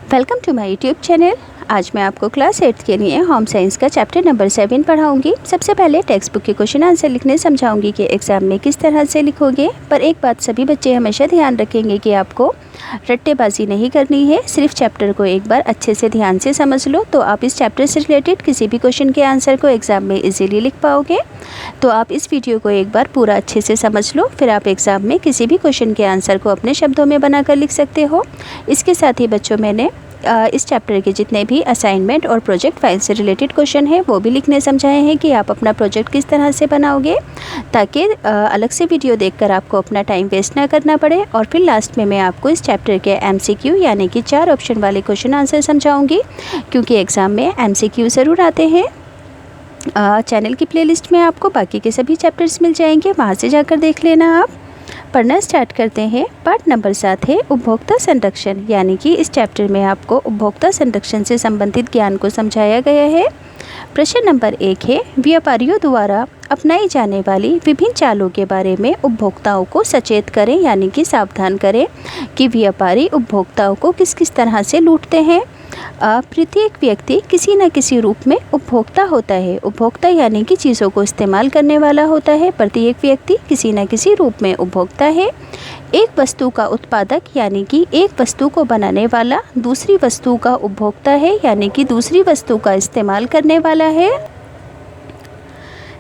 Welcome to my YouTube channel. आज मैं आपको क्लास 8 के लिए होम साइंस का चैप्टर नंबर 7 पढ़ाऊंगी। सबसे पहले टेक्स्ट बुक के क्वेश्चन आंसर लिखने समझाऊंगी कि एग्ज़ाम में किस तरह से लिखोगे। पर एक बात सभी बच्चे हमेशा ध्यान रखेंगे कि आपको रट्टेबाजी नहीं करनी है। सिर्फ चैप्टर को एक बार अच्छे से ध्यान से समझ लो तो आप इस चैप्टर से रिलेटेड किसी भी क्वेश्चन के आंसर को एग्ज़ाम में ईजीली लिख पाओगे। तो आप इस वीडियो को एक बार पूरा अच्छे से समझ लो, फिर आप एग्ज़ाम में किसी भी क्वेश्चन के आंसर को अपने शब्दों में बनाकर लिख सकते हो। इसके साथ ही बच्चों मैंने इस चैप्टर के जितने भी असाइनमेंट और प्रोजेक्ट फाइल से रिलेटेड क्वेश्चन हैं वो भी लिखने समझाए हैं कि आप अपना प्रोजेक्ट किस तरह से बनाओगे, ताकि अलग से वीडियो देखकर आपको अपना टाइम वेस्ट ना करना पड़े। और फिर लास्ट में मैं आपको इस चैप्टर के MCQ यानी कि 4 ऑप्शन वाले क्वेश्चन आंसर समझाऊंगी, क्योंकि एग्ज़ाम में MCQ ज़रूर आते हैं। चैनल की प्लेलिस्ट में आपको बाकी के सभी चैप्टर्स मिल जाएंगे, वहाँ से जाकर देख लेना। आप पढ़ना स्टार्ट करते हैं। पार्ट नंबर 7 है उपभोक्ता संरक्षण, यानी कि इस चैप्टर में आपको उपभोक्ता संरक्षण से संबंधित ज्ञान को समझाया गया है। प्रश्न नंबर 1 है व्यापारियों द्वारा अपनाई जाने वाली विभिन्न चालों के बारे में उपभोक्ताओं को सचेत करें, यानी कि सावधान करें कि व्यापारी उपभोक्ताओं को किस किस तरह से लूटते हैं। प्रत्येक व्यक्ति किसी न किसी रूप में उपभोक्ता होता है। उपभोक्ता यानी कि चीज़ों को इस्तेमाल करने वाला होता है। प्रत्येक व्यक्ति किसी न किसी रूप में उपभोक्ता है। एक वस्तु का उत्पादक यानी कि एक वस्तु को बनाने वाला दूसरी वस्तु का उपभोक्ता है, यानी कि दूसरी वस्तु का इस्तेमाल करने वाला है।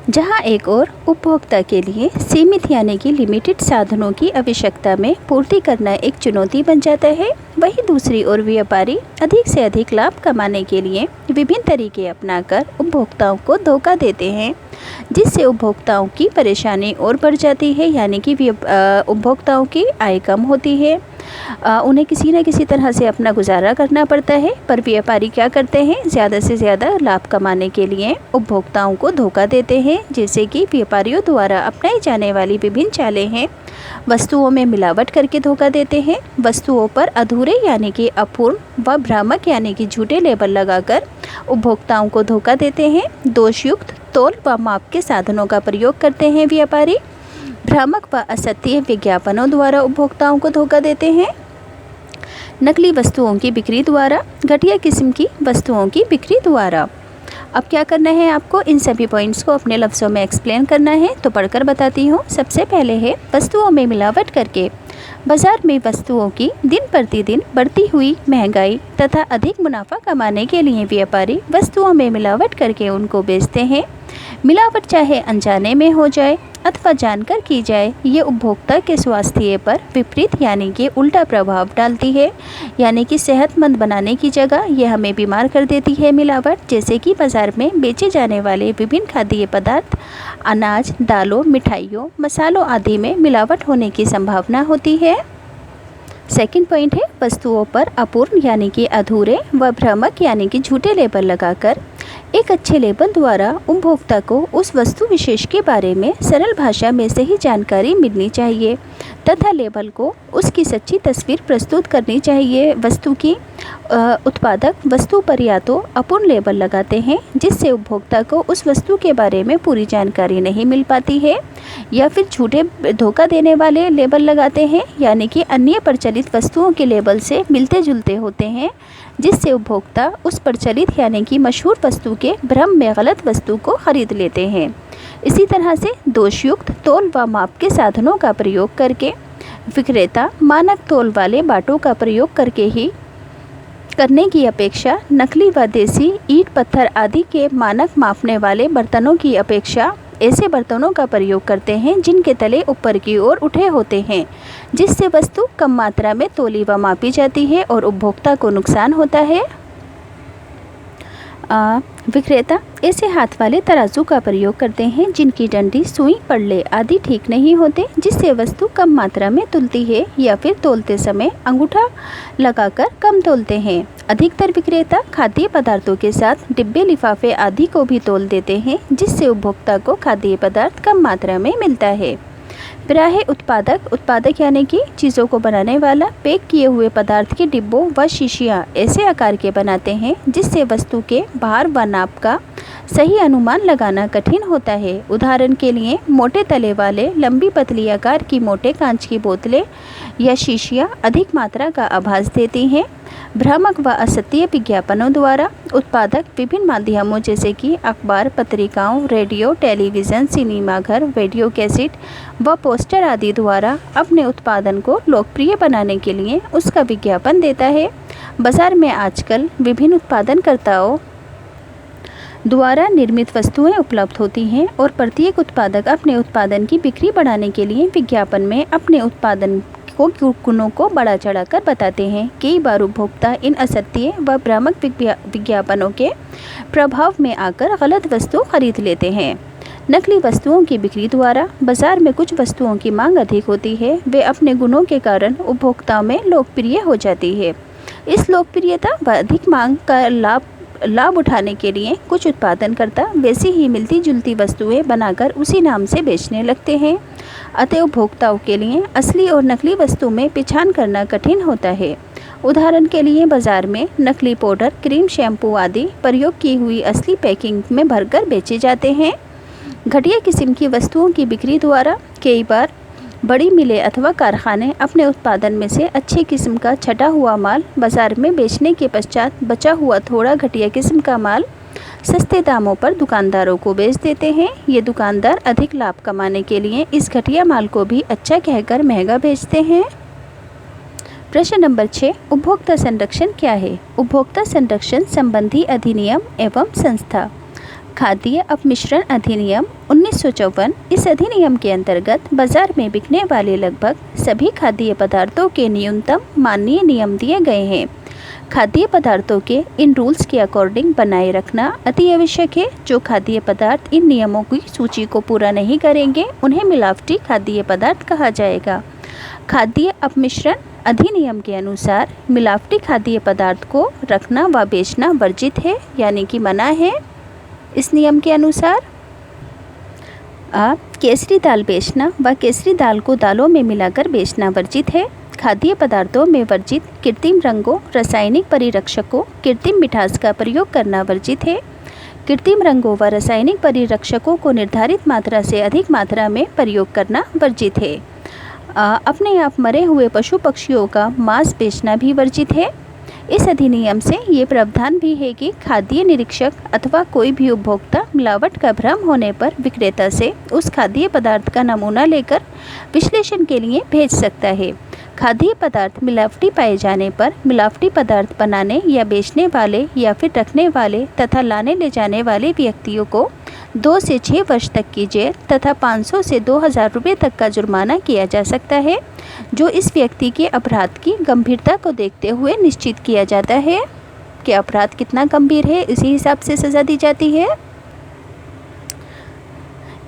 जहाँ एक और उपभोक्ता के लिए सीमित यानी कि लिमिटेड साधनों की आवश्यकता में पूर्ति करना एक चुनौती बन जाता है, वहीं दूसरी ओर व्यापारी अधिक से अधिक लाभ कमाने के लिए विभिन्न तरीके अपनाकर उपभोक्ताओं को धोखा देते हैं, जिससे उपभोक्ताओं की परेशानी और बढ़ जाती है, यानी कि उपभोक्ताओं की आय कम होती है। उन्हें किसी न किसी तरह से अपना गुजारा करना पड़ता है। पर व्यापारी क्या करते हैं, ज़्यादा से ज़्यादा लाभ कमाने के लिए उपभोक्ताओं को धोखा देते हैं। जैसे कि व्यापारियों द्वारा अपनाई जाने वाली विभिन्न चालें हैं। वस्तुओं में मिलावट करके धोखा देते हैं। वस्तुओं पर अधूरे यानी कि अपूर्ण व भ्रामक यानी कि झूठे लेबल लगाकर उपभोक्ताओं को धोखा देते हैं। दोषयुक्त तौल व माप के साधनों का प्रयोग करते हैं व्यापारी। भ्रामक व असत्य विज्ञापनों द्वारा उपभोक्ताओं को धोखा देते हैं। नकली वस्तुओं की बिक्री द्वारा, घटिया किस्म की वस्तुओं की बिक्री द्वारा। अब क्या करना है, आपको इन सभी पॉइंट्स को अपने लफ्ज़ों में एक्सप्लेन करना है, तो पढ़कर बताती हूँ। सबसे पहले है वस्तुओं में मिलावट करके बाजार में वस्तुओं की दिन प्रतिदिन बढ़ती हुई महंगाई तथा अधिक मुनाफा कमाने के लिए व्यापारी वस्तुओं में मिलावट करके उनको बेचते हैं। मिलावट चाहे अनजाने में हो जाए अथवा जानकर की जाए, ये उपभोक्ता के स्वास्थ्य पर विपरीत यानी कि उल्टा प्रभाव डालती है, यानी कि सेहतमंद बनाने की जगह ये हमें बीमार कर देती है मिलावट। जैसे कि बाज़ार में बेचे जाने वाले विभिन्न खाद्य पदार्थ, अनाज, दालों, मिठाइयों, मसालों आदि में मिलावट होने की संभावना होती है। सेकंड पॉइंट है वस्तुओं पर अपूर्ण यानी कि अधूरे व भ्रामक यानी कि झूठे लेबल लगाकर एक अच्छे लेबल द्वारा उपभोक्ता को उस वस्तु विशेष के बारे में सरल भाषा में सही जानकारी मिलनी चाहिए तथा लेबल को उसकी सच्ची तस्वीर प्रस्तुत करनी चाहिए। वस्तु की उत्पादक वस्तु पर या तो अपूर्ण लेबल लगाते हैं, जिससे उपभोक्ता को उस वस्तु के बारे में पूरी जानकारी नहीं मिल पाती है, या फिर झूठे धोखा देने वाले लेबल लगाते हैं, यानी कि अन्य प्रचलित वस्तुओं के लेबल से मिलते जुलते होते हैं, जिससे उपभोक्ता उस प्रचलित यानी कि मशहूर वस्तु के भ्रम में गलत वस्तु को खरीद लेते हैं। इसी तरह से दोषयुक्त तौल व माप के साधनों का प्रयोग करके विक्रेता मानक तौल वाले बाटों का प्रयोग करके ही करने की अपेक्षा नकली व देसी ईंट पत्थर आदि के मानक मापने वाले बर्तनों की अपेक्षा ऐसे बर्तनों का प्रयोग करते हैं जिनके तले ऊपर की ओर उठे होते हैं, जिससे वस्तु कम मात्रा में तौली व मापी जाती है और उपभोक्ता को नुकसान होता है। विक्रेता ऐसे हाथ वाले तराजू का प्रयोग करते हैं जिनकी डंडी, सुई, पल्ले आदि ठीक नहीं होते, जिससे वस्तु कम मात्रा में तुलती है, या फिर तोलते समय अंगूठा लगाकर कम तोलते हैं। अधिकतर विक्रेता खाद्य पदार्थों के साथ डिब्बे, लिफाफे आदि को भी तोल देते हैं, जिससे उपभोक्ता को खाद्य पदार्थ कम मात्रा में मिलता है। प्रायः उत्पादक यानी कि चीज़ों को बनाने वाला पैक किए हुए पदार्थ के डिब्बों व शीशियाँ ऐसे आकार के बनाते हैं जिससे वस्तु के भार व नाप का सही अनुमान लगाना कठिन होता है। उदाहरण के लिए मोटे तले वाले लंबी पतली आकार की मोटे कांच की बोतलें या शीशियाँ अधिक मात्रा का आभास देती हैं, भ्रामक व असत्य विज्ञापनों द्वारा उत्पादक विभिन्न माध्यमों जैसे कि अखबार, पत्रिकाओं, रेडियो, टेलीविज़न, सिनेमाघर, वीडियो कैसेट व पोस्टर आदि द्वारा अपने उत्पादन को लोकप्रिय बनाने के लिए उसका विज्ञापन देता है। बाजार में आजकल विभिन्न उत्पादनकर्ताओं द्वारा निर्मित वस्तुएं उपलब्ध होती हैं और प्रत्येक उत्पादक अपने उत्पादन की बिक्री बढ़ाने के लिए विज्ञापन में अपने उत्पादन गुणों को बढ़ा चढ़ाकर बताते हैं। कई बार उपभोक्ता इन असत्य व भ्रामक विज्ञापनों के प्रभाव में आकर गलत वस्तु खरीद लेते हैं। नकली वस्तुओं की बिक्री द्वारा बाजार में कुछ वस्तुओं की मांग अधिक होती है, वे अपने गुणों के कारण उपभोक्ताओं में लोकप्रिय हो जाती है। इस लोकप्रियता व अधिक मांग का लाभ उठाने के लिए कुछ उत्पादनकर्ता वैसी ही मिलती जुलती वस्तुएं बनाकर उसी नाम से बेचने लगते हैं। अतः उपभोक्ताओं के लिए असली और नकली वस्तु में पहचान करना कठिन होता है। उदाहरण के लिए बाजार में नकली पाउडर, क्रीम, शैम्पू आदि प्रयोग की हुई असली पैकिंग में भरकर बेचे जाते हैं। घटिया किस्म की वस्तुओं की बिक्री द्वारा कई बार बड़ी मिलें अथवा कारखाने अपने उत्पादन में से अच्छी किस्म का छटा हुआ माल बाजार में बेचने के पश्चात बचा हुआ थोड़ा घटिया किस्म का माल सस्ते दामों पर दुकानदारों को बेच देते हैं। ये दुकानदार अधिक लाभ कमाने के लिए इस घटिया माल को भी अच्छा कहकर महंगा बेचते हैं। प्रश्न नंबर 6, उपभोक्ता संरक्षण क्या है? उपभोक्ता संरक्षण संबंधी अधिनियम एवं संस्था खाद्य अपमिश्रण अधिनियम 1954। इस अधिनियम के अंतर्गत बाजार में बिकने वाले लगभग सभी खाद्य पदार्थों के न्यूनतम माननीय नियम दिए गए हैं। खाद्य पदार्थों के इन रूल्स के अकॉर्डिंग बनाए रखना अति आवश्यक है। जो खाद्य पदार्थ इन नियमों की सूची को पूरा नहीं करेंगे उन्हें मिलावटी खाद्य पदार्थ कहा जाएगा। खाद्य अपमिश्रण अधिनियम के अनुसार मिलावटी खाद्य पदार्थ को रखना व बेचना वर्जित है, यानी कि मना है। इस नियम के अनुसार केसरी दाल बेचना व केसरी दाल को दालों में मिलाकर बेचना वर्जित है। खाद्य पदार्थों में वर्जित कृत्रिम रंगों, रासायनिक परिरक्षकों, कृत्रिम मिठास का प्रयोग करना वर्जित है। कृत्रिम रंगों व रासायनिक परिरक्षकों को निर्धारित मात्रा से अधिक मात्रा में प्रयोग करना वर्जित है। अपने आप मरे हुए पशु पक्षियों का मांस बेचना भी वर्जित है। इस अधिनियम से ये प्रावधान भी है कि खाद्य निरीक्षक अथवा कोई भी उपभोक्ता मिलावट का भ्रम होने पर विक्रेता से उस खाद्य पदार्थ का नमूना लेकर विश्लेषण के लिए भेज सकता है। खाद्य पदार्थ मिलावटी पाए जाने पर मिलावटी पदार्थ बनाने या बेचने वाले या फिर रखने वाले तथा लाने ले जाने वाले व्यक्तियों को 2 से 6 वर्ष तक की जेल तथा 500 से 2000 रुपये तक का जुर्माना किया जा सकता है, जो इस व्यक्ति के अपराध की गंभीरता को देखते हुए निश्चित किया जाता है कि अपराध कितना गंभीर है, इसी हिसाब से सज़ा दी जाती है।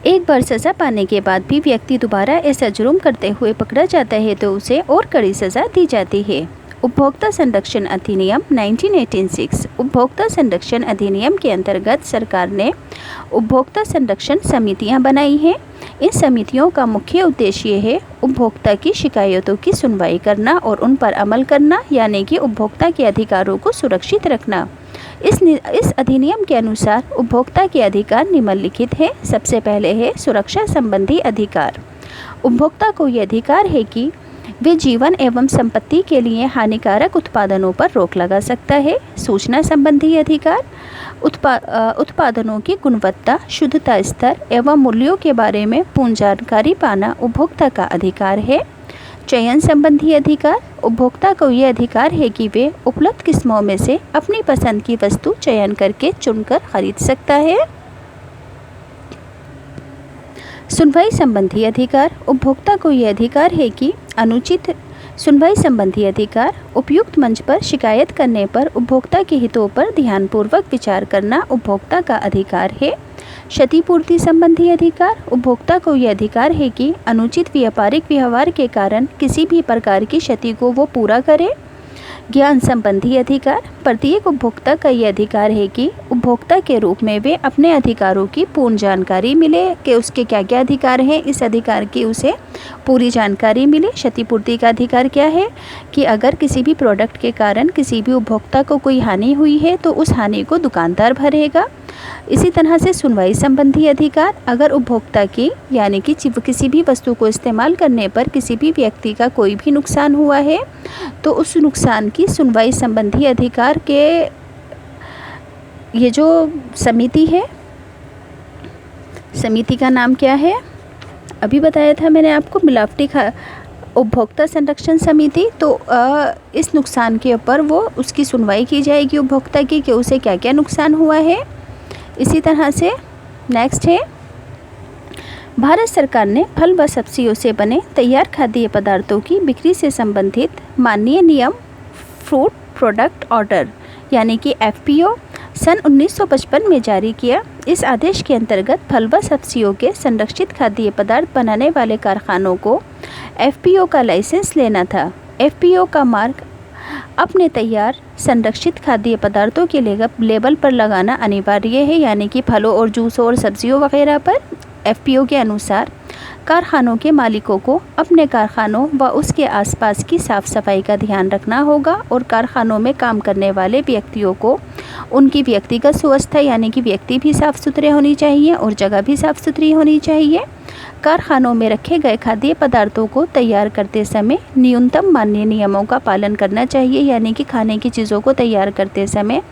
एक बार सज़ा पाने के बाद भी व्यक्ति दोबारा ऐसा जुर्म करते हुए पकड़ा जाता है तो उसे और कड़ी सज़ा दी जाती है। उपभोक्ता संरक्षण अधिनियम 1986। उपभोक्ता संरक्षण अधिनियम के अंतर्गत सरकार ने उपभोक्ता संरक्षण समितियां बनाई हैं। इन समितियों का मुख्य उद्देश्य है उपभोक्ता की शिकायतों की सुनवाई करना और उन पर अमल करना, यानी कि उपभोक्ता के अधिकारों को सुरक्षित रखना। इस अधिनियम के अनुसार उपभोक्ता के अधिकार निम्नलिखित है। सबसे पहले है सुरक्षा संबंधी अधिकार। उपभोक्ता को यह अधिकार है कि वे जीवन एवं संपत्ति के लिए हानिकारक उत्पादनों पर रोक लगा सकता है। सूचना संबंधी अधिकार। उत्पादनों की गुणवत्ता, शुद्धता स्तर एवं मूल्यों के बारे में पूर्ण जानकारी पाना उपभोक्ता का अधिकार है। चयन संबंधी अधिकार। उपभोक्ता को यह अधिकार है कि वे उपलब्ध किस्मों में से अपनी पसंद की वस्तु चयन करके चुनकर खरीद सकता है। सुनवाई संबंधी अधिकार। उपभोक्ता को यह अधिकार है कि अनुचित सुनवाई संबंधी अधिकार। उपयुक्त मंच पर शिकायत करने पर उपभोक्ता के हितों पर ध्यानपूर्वक विचार करना उपभोक्ता का अधिकार है। क्षतिपूर्ति संबंधी अधिकार। उपभोक्ता को यह अधिकार है कि अनुचित व्यापारिक व्यवहार के कारण किसी भी प्रकार की क्षति को वो पूरा करे। ज्ञान संबंधी अधिकार। प्रत्येक उपभोक्ता का ये अधिकार है कि उपभोक्ता के रूप में वे अपने अधिकारों की पूर्ण जानकारी मिले कि उसके क्या क्या अधिकार हैं, इस अधिकार की उसे पूरी जानकारी मिले। क्षतिपूर्ति का अधिकार क्या है कि अगर किसी भी प्रोडक्ट के कारण किसी भी उपभोक्ता को कोई हानि हुई है तो उस हानि को दुकानदार भरेगा। इसी तरह से सुनवाई संबंधी अधिकार, अगर उपभोक्ता की यानी कि किसी भी वस्तु को इस्तेमाल करने पर किसी भी व्यक्ति का कोई भी नुकसान हुआ है तो उस नुकसान की सुनवाई संबंधी अधिकार के ये जो समिति है, समिति का नाम क्या है अभी बताया था मैंने आपको, मिलावटी उपभोक्ता संरक्षण समिति। तो इस नुकसान के ऊपर वो उसकी सुनवाई की जाएगी उपभोक्ता की कि उसे क्या क्या नुकसान हुआ है। इसी तरह से नेक्स्ट है, भारत सरकार ने फल व सब्जियों से बने तैयार खाद्य पदार्थों की बिक्री से संबंधित माननीय नियम फ्रूट प्रोडक्ट ऑर्डर यानी कि FPO सन 1955 में जारी किया। इस आदेश के अंतर्गत फल व सब्जियों के संरक्षित खाद्य पदार्थ बनाने वाले कारखानों को FPO का लाइसेंस लेना था। FPO का मार्क अपने तैयार संरक्षित खाद्य पदार्थों के लेबल पर लगाना अनिवार्य है, यानी कि फलों और जूसों और सब्जियों वगैरह पर FPO के अनुसार कारखानों के मालिकों को अपने कारखानों व उसके आसपास की साफ़ सफाई का ध्यान रखना होगा और कारखानों में काम करने वाले व्यक्तियों को उनकी व्यक्तिगत स्वास्थ्य यानी कि व्यक्ति भी साफ़ सुथरे होनी चाहिए और जगह भी साफ़ सुथरी होनी चाहिए। कारखानों में रखे गए खाद्य पदार्थों को तैयार करते समय न्यूनतम मान्य नियमों का पालन करना चाहिए, यानी कि खाने की चीज़ों को तैयार करते समय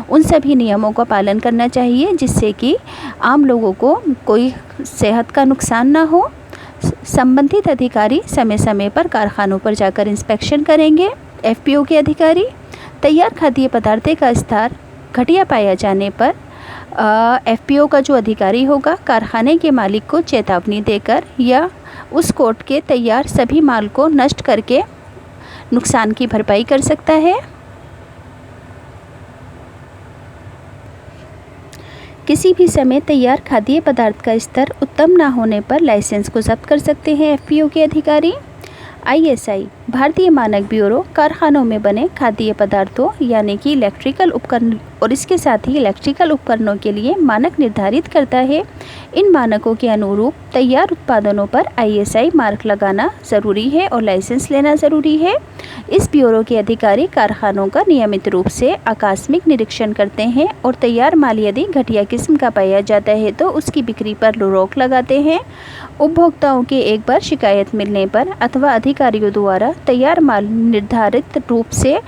उन सभी नियमों का पालन करना चाहिए जिससे कि आम लोगों को कोई सेहत का नुकसान ना हो। संबंधित अधिकारी समय समय पर कारखानों पर जाकर इंस्पेक्शन करेंगे। FPO के अधिकारी तैयार खाद्य पदार्थ का स्तर घटिया पाया जाने पर FPO का जो अधिकारी होगा कारखाने के मालिक को चेतावनी देकर या उस कोट के तैयार सभी माल को नष्ट करके नुकसान की भरपाई कर सकता है। किसी भी समय तैयार खाद्य पदार्थ का स्तर उत्तम ना होने पर लाइसेंस को जब्त कर सकते हैं FPO के अधिकारी। ISI भारतीय मानक ब्यूरो कारखानों में बने खाद्य पदार्थों यानी कि इलेक्ट्रिकल उपकरण और इसके साथ ही इलेक्ट्रिकल उपकरणों के लिए मानक निर्धारित करता है। इन मानकों के अनुरूप तैयार उत्पादनों पर ISI मार्क लगाना ज़रूरी है और लाइसेंस लेना ज़रूरी है। इस ब्यूरो के अधिकारी कारखानों का नियमित रूप से आकस्मिक निरीक्षण करते हैं और तैयार माल यदि घटिया किस्म का पाया जाता है तो उसकी बिक्री पर रोक लगाते हैं। उपभोक्ताओं के एक बार शिकायत मिलने पर अथवा अधिकारियों द्वारा तैयार माल निर्धारित रूप से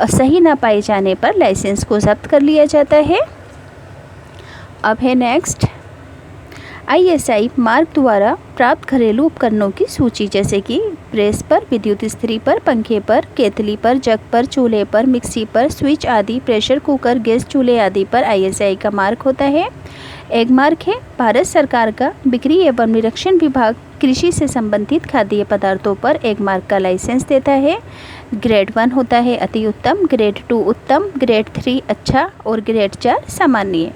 सही न पाए जाने पर लाइसेंस को जब्त कर लिया जाता है। अब है नेक्स्ट, ISI मार्क द्वारा प्राप्त घरेलू उपकरणों की सूची, जैसे कि प्रेस पर, विद्युत इस्त्री पर, पंखे पर, केतली पर, जग पर, चूल्हे पर, मिक्सी पर, स्विच आदि, प्रेशर कुकर, गैस चूल्हे आदि पर ISI का मार्क होता है। एक मार्क है भारत सरकार का बिक्री एवं निरीक्षण विभाग कृषि से संबंधित खाद्य पदार्थों पर एक मार्क का लाइसेंस देता है। ग्रेड 1 होता है अति उत्तम, ग्रेड 2 उत्तम, ग्रेड 3 अच्छा और ग्रेड 4 सामान्य।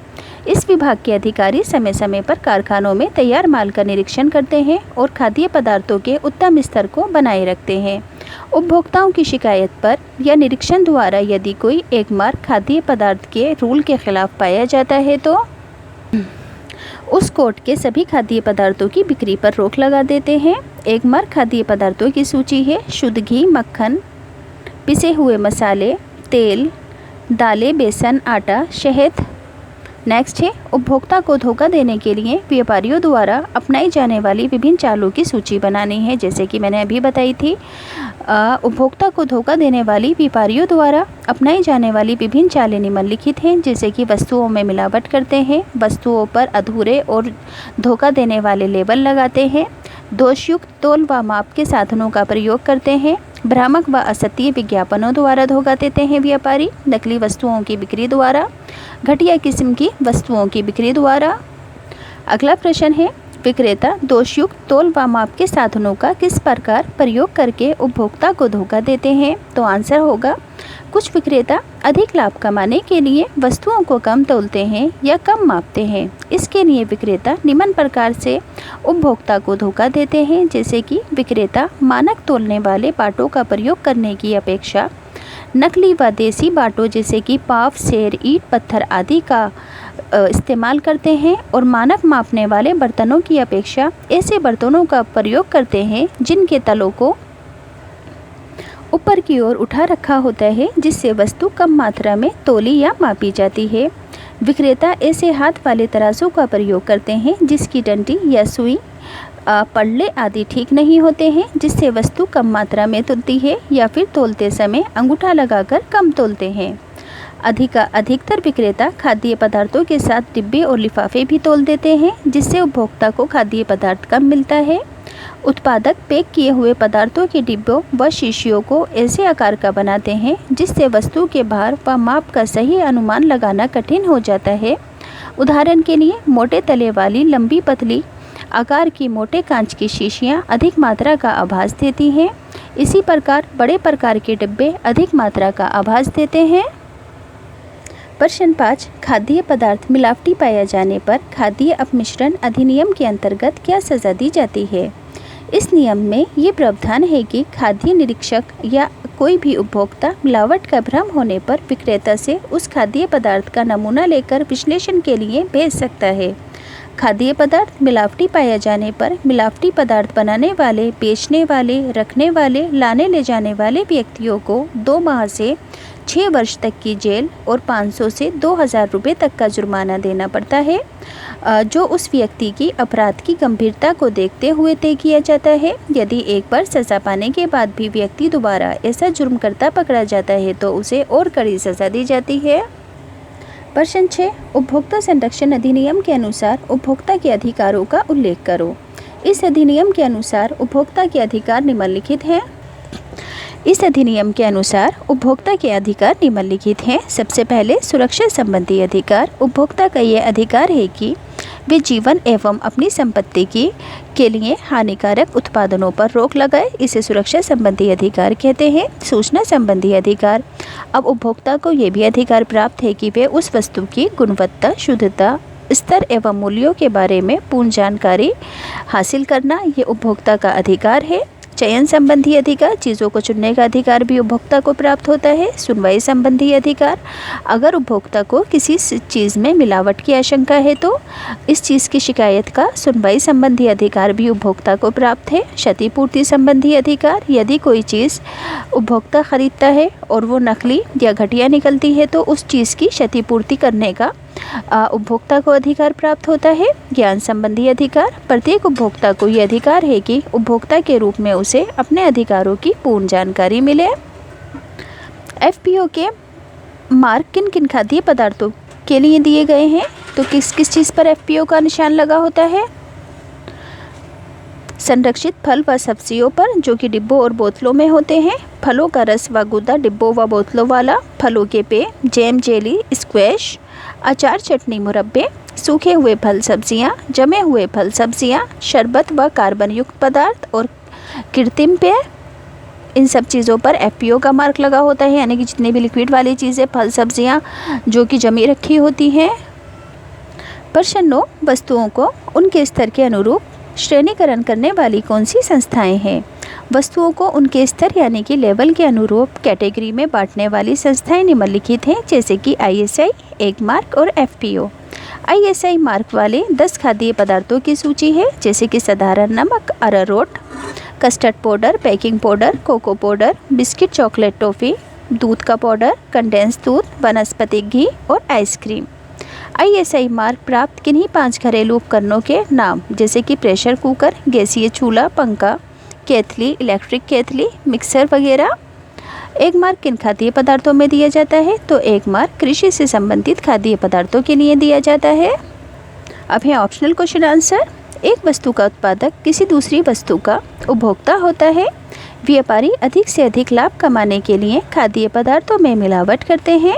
इस विभाग के अधिकारी समय समय पर कारखानों में तैयार माल का निरीक्षण करते हैं और खाद्य पदार्थों के उत्तम स्तर को बनाए रखते हैं। उपभोक्ताओं की शिकायत पर या निरीक्षण द्वारा यदि कोई एक मार्क खाद्य पदार्थ के रूल के खिलाफ पाया जाता है तो उस कोट के सभी खाद्य पदार्थों की बिक्री पर रोक लगा देते हैं। एक मार्क खाद्य पदार्थों की सूची है शुद्ध घी, मक्खन, पिसे हुए मसाले, तेल, दालें, बेसन, आटा, शहद। नेक्स्ट है उपभोक्ता को धोखा देने के लिए व्यापारियों द्वारा अपनाई जाने वाली विभिन्न चालों की सूची बनानी है, जैसे कि मैंने अभी बताई थी। उपभोक्ता को धोखा देने वाली व्यापारियों द्वारा अपनाई जाने वाली विभिन्न चालें निम्नलिखित हैं, जैसे कि वस्तुओं में मिलावट करते हैं, वस्तुओं पर अधूरे और धोखा देने वाले लेबल लगाते हैं, दोषयुक्त तौल व माप के साधनों का प्रयोग करते हैं, भ्रामक व असत्य विज्ञापनों द्वारा धोखा देते हैं व्यापारी, नकली वस्तुओं की बिक्री द्वारा, घटिया किस्म की वस्तुओं की बिक्री द्वारा। अगला प्रश्न है विक्रेता दोषयुक्त तौल व माप के साधनों का किस प्रकार प्रयोग करके उपभोक्ता को धोखा देते हैं? तो आंसर होगा कुछ विक्रेता अधिक लाभ कमाने के लिए वस्तुओं को कम तौलते हैं या कम मापते हैं। इसके लिए विक्रेता निम्न प्रकार से उपभोक्ता को धोखा देते हैं, जैसे कि विक्रेता मानक तौलने वाले पाटों का प्रयोग करने की अपेक्षा नकली व देसी बाटों जैसे कि पाव, सेर, ईंट, पत्थर आदि का इस्तेमाल करते हैं और मानक मापने वाले बर्तनों की अपेक्षा ऐसे बर्तनों का प्रयोग करते हैं जिनके तलों को ऊपर की ओर उठा रखा होता है, जिससे वस्तु कम मात्रा में तौली या मापी जाती है। विक्रेता ऐसे हाथ वाले तराजू का प्रयोग करते हैं जिसकी डंडी या सुई, पल्ले आदि ठीक नहीं होते हैं, जिससे वस्तु कम मात्रा में तुलती है, या फिर तौलते समय अंगूठा लगाकर कम तौलते हैं। अधिकतर विक्रेता खाद्य पदार्थों के साथ डिब्बे और लिफाफे भी तौल देते हैं, जिससे उपभोक्ता को खाद्य पदार्थ कम मिलता है। उत्पादक पैक किए हुए पदार्थों के डिब्बों व शीशियों को ऐसे आकार का बनाते हैं जिससे वस्तु के भार व माप का सही अनुमान लगाना कठिन हो जाता है। उदाहरण के लिए मोटे तले वाली लंबी पतली आकार की मोटे कांच की शीशियाँ अधिक मात्रा का आभास देती हैं। इसी प्रकार बड़े प्रकार के डिब्बे अधिक मात्रा का आभास देते हैं। प्रश्न 5, खाद्य पदार्थ मिलावटी पाया जाने पर खाद्य अपमिश्रण अधिनियम के अंतर्गत क्या सज़ा दी जाती है? इस नियम में ये प्रावधान है कि खाद्य निरीक्षक या कोई भी उपभोक्ता मिलावट का भ्रम होने पर विक्रेता से उस खाद्य पदार्थ का नमूना लेकर विश्लेषण के लिए भेज सकता है। खाद्य पदार्थ मिलावटी पाया जाने पर मिलावटी पदार्थ बनाने वाले, बेचने वाले, रखने वाले, लाने ले जाने वाले व्यक्तियों को 2 माह से 6 वर्ष तक की जेल और 500 से 2000 रुपये तक का जुर्माना देना पड़ता है, जो उस व्यक्ति की अपराध की गंभीरता को देखते हुए तय किया जाता है। यदि एक बार सज़ा पाने के बाद भी व्यक्ति दोबारा ऐसा जुर्म करता पकड़ा जाता है तो उसे और कड़ी सज़ा दी जाती है। प्रश्न 6, उपभोक्ता संरक्षण अधिनियम के अनुसार उपभोक्ता के अधिकारों का उल्लेख करो। इस अधिनियम के अनुसार उपभोक्ता के अधिकार निम्नलिखित हैं। इस अधिनियम के अनुसार उपभोक्ता के अधिकार निम्नलिखित हैं। सबसे पहले सुरक्षा संबंधी अधिकार। उपभोक्ता का यह अधिकार है कि वे जीवन एवं अपनी संपत्ति के लिए हानिकारक उत्पादनों पर रोक लगाए। इसे सुरक्षा संबंधी अधिकार कहते हैं। सूचना संबंधी अधिकार। अब उपभोक्ता को यह भी अधिकार प्राप्त है कि वे उस वस्तु की गुणवत्ता, शुद्धता, स्तर एवं मूल्यों के बारे में पूर्ण जानकारी हासिल करना ये उपभोक्ता का अधिकार है। चयन संबंधी अधिकार। चीज़ों को चुनने का अधिकार भी उपभोक्ता को प्राप्त होता है। सुनवाई संबंधी अधिकार। अगर उपभोक्ता को किसी चीज़ में मिलावट की आशंका है तो इस चीज़ की शिकायत का सुनवाई संबंधी अधिकार भी उपभोक्ता को प्राप्त है। क्षतिपूर्ति संबंधी अधिकार। यदि कोई चीज़ उपभोक्ता खरीदता है और वो नकली या घटिया निकलती है तो उस चीज़ की क्षतिपूर्ति करने का उपभोक्ता को अधिकार प्राप्त होता है। ज्ञान संबंधी अधिकार। प्रत्येक उपभोक्ता को यह अधिकार है कि उपभोक्ता के रूप में उसे अपने अधिकारों की पूर्ण जानकारी मिले। एफपीओ के मार्क किन किन खाद्य पदार्थों के लिए दिए गए हैं? तो किस किस चीज़ पर एफपीओ का निशान लगा होता है? संरक्षित फल व सब्जियों पर, जो कि डिब्बों और बोतलों में होते हैं। फलों का रस व गूदा डिब्बों व बोतलों वाला। फलों के पेय, जैम, जेली, स्क्वैश, अचार, चटनी, मुरब्बे। सूखे हुए फल सब्जियां, जमे हुए फल सब्जियां, शरबत व कार्बन युक्त पदार्थ और कृत्रिम पेय। इन सब चीज़ों पर एफपीओ का मार्क लगा होता है, यानी कि जितनी भी लिक्विड वाली चीज़ें, फल सब्जियां जो कि जमी रखी होती हैं। प्रश्न 9, वस्तुओं को उनके स्तर के अनुरूप श्रेणीकरण करने वाली कौन सी संस्थाएं हैं? वस्तुओं को उनके स्तर यानी कि लेवल के अनुरूप कैटेगरी में बांटने वाली संस्थाएं निम्नलिखित हैं, जैसे कि आईएसआई, एग मार्क और एफपीओ। आईएसआई मार्क वाले 10 खाद्य पदार्थों की सूची है, जैसे कि साधारण नमक, अरारोट, custard powder, baking powder, cocoa powder, biscuit, chocolate, toffee, दूध का पाउडर, कंडेंस दूध, वनस्पतिक घी और आइसक्रीम। आईएसआई मार्क प्राप्त किन्हीं 5 घरेलू उपकरणों के नाम, जैसे कि प्रेशर कुकर, गैसीय चूल्हा, पंखा, केतली, इलेक्ट्रिक केतली, मिक्सर वगैरह। एक मार्क किन खाद्य पदार्थों में दिया जाता है? तो एक मार्क कृषि से संबंधित खाद्य पदार्थों के लिए दिया जाता है। अब है ऑप्शनल क्वेश्चन आंसर। एक वस्तु का उत्पादक किसी दूसरी वस्तु का उपभोक्ता होता है। व्यापारी अधिक से अधिक लाभ कमाने के लिए खाद्य पदार्थों में मिलावट करते हैं।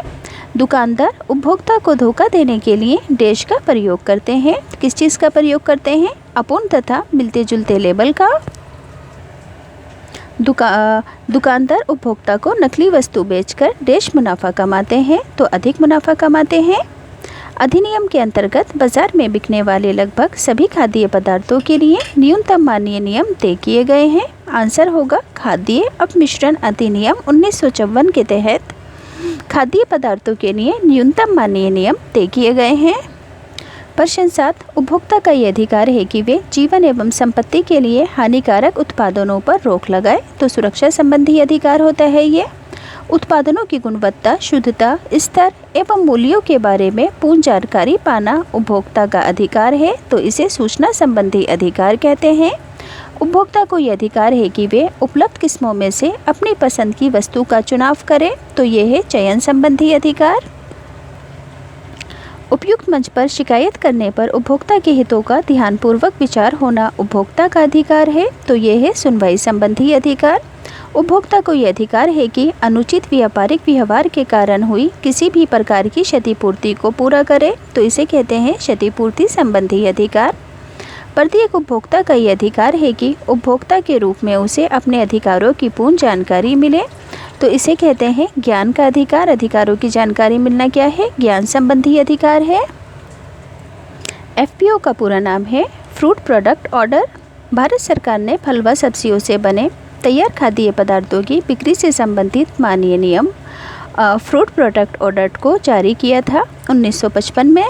दुकानदार उपभोक्ता को धोखा देने के लिए डैश का प्रयोग करते हैं। किस चीज़ का प्रयोग करते हैं? अपूर्ण तथा मिलते जुलते लेबल का। दुकानदार उपभोक्ता को नकली वस्तु बेचकर डैश मुनाफा कमाते हैं, तो अधिक मुनाफा कमाते हैं। अधिनियम के अंतर्गत बाजार में बिकने वाले लगभग सभी खाद्य पदार्थों के लिए न्यूनतम माननीय नियम तय किए गए हैं। आंसर होगा खाद्य अपमिश्रण अधिनियम 1954 के तहत खाद्य पदार्थों के लिए न्यूनतम माननीय नियम तय किए गए हैं। प्रश्न 7, उपभोक्ता का ये अधिकार है कि वे जीवन एवं संपत्ति के लिए हानिकारक उत्पादनों पर रोक लगाए। तो सुरक्षा संबंधी अधिकार होता है ये। उत्पादनों की गुणवत्ता, शुद्धता, स्तर एवं मूल्यों के बारे में पूर्ण जानकारी पाना उपभोक्ता का अधिकार है। तो इसे सूचना संबंधी अधिकार कहते हैं। उपभोक्ता को यह अधिकार है कि वे उपलब्ध किस्मों में से अपनी पसंद की वस्तु का चुनाव करें। तो ये है चयन संबंधी अधिकार। उपयुक्त मंच पर शिकायत करने पर उपभोक्ता के हितों का ध्यानपूर्वक विचार होना उपभोक्ता का अधिकार है। तो ये है सुनवाई संबंधी अधिकार। उपभोक्ता को यह अधिकार है कि अनुचित व्यापारिक व्यवहार के कारण हुई किसी भी प्रकार की क्षतिपूर्ति को पूरा करे। तो इसे कहते हैं क्षतिपूर्ति संबंधी अधिकार। प्रत्येक उपभोक्ता का यह अधिकार है कि उपभोक्ता के रूप में उसे अपने अधिकारों की पूर्ण जानकारी मिले। तो इसे कहते हैं ज्ञान का अधिकार। अधिकारों की जानकारी मिलना क्या है? ज्ञान संबंधी अधिकार है। FPO का पूरा नाम है फ्रूट प्रोडक्ट ऑर्डर। भारत सरकार ने फल व सब्जियों से बने तैयार खाद्य पदार्थों की बिक्री से संबंधित माननीय नियम फ्रूट प्रोडक्ट ऑर्डर को जारी किया था 1955 में।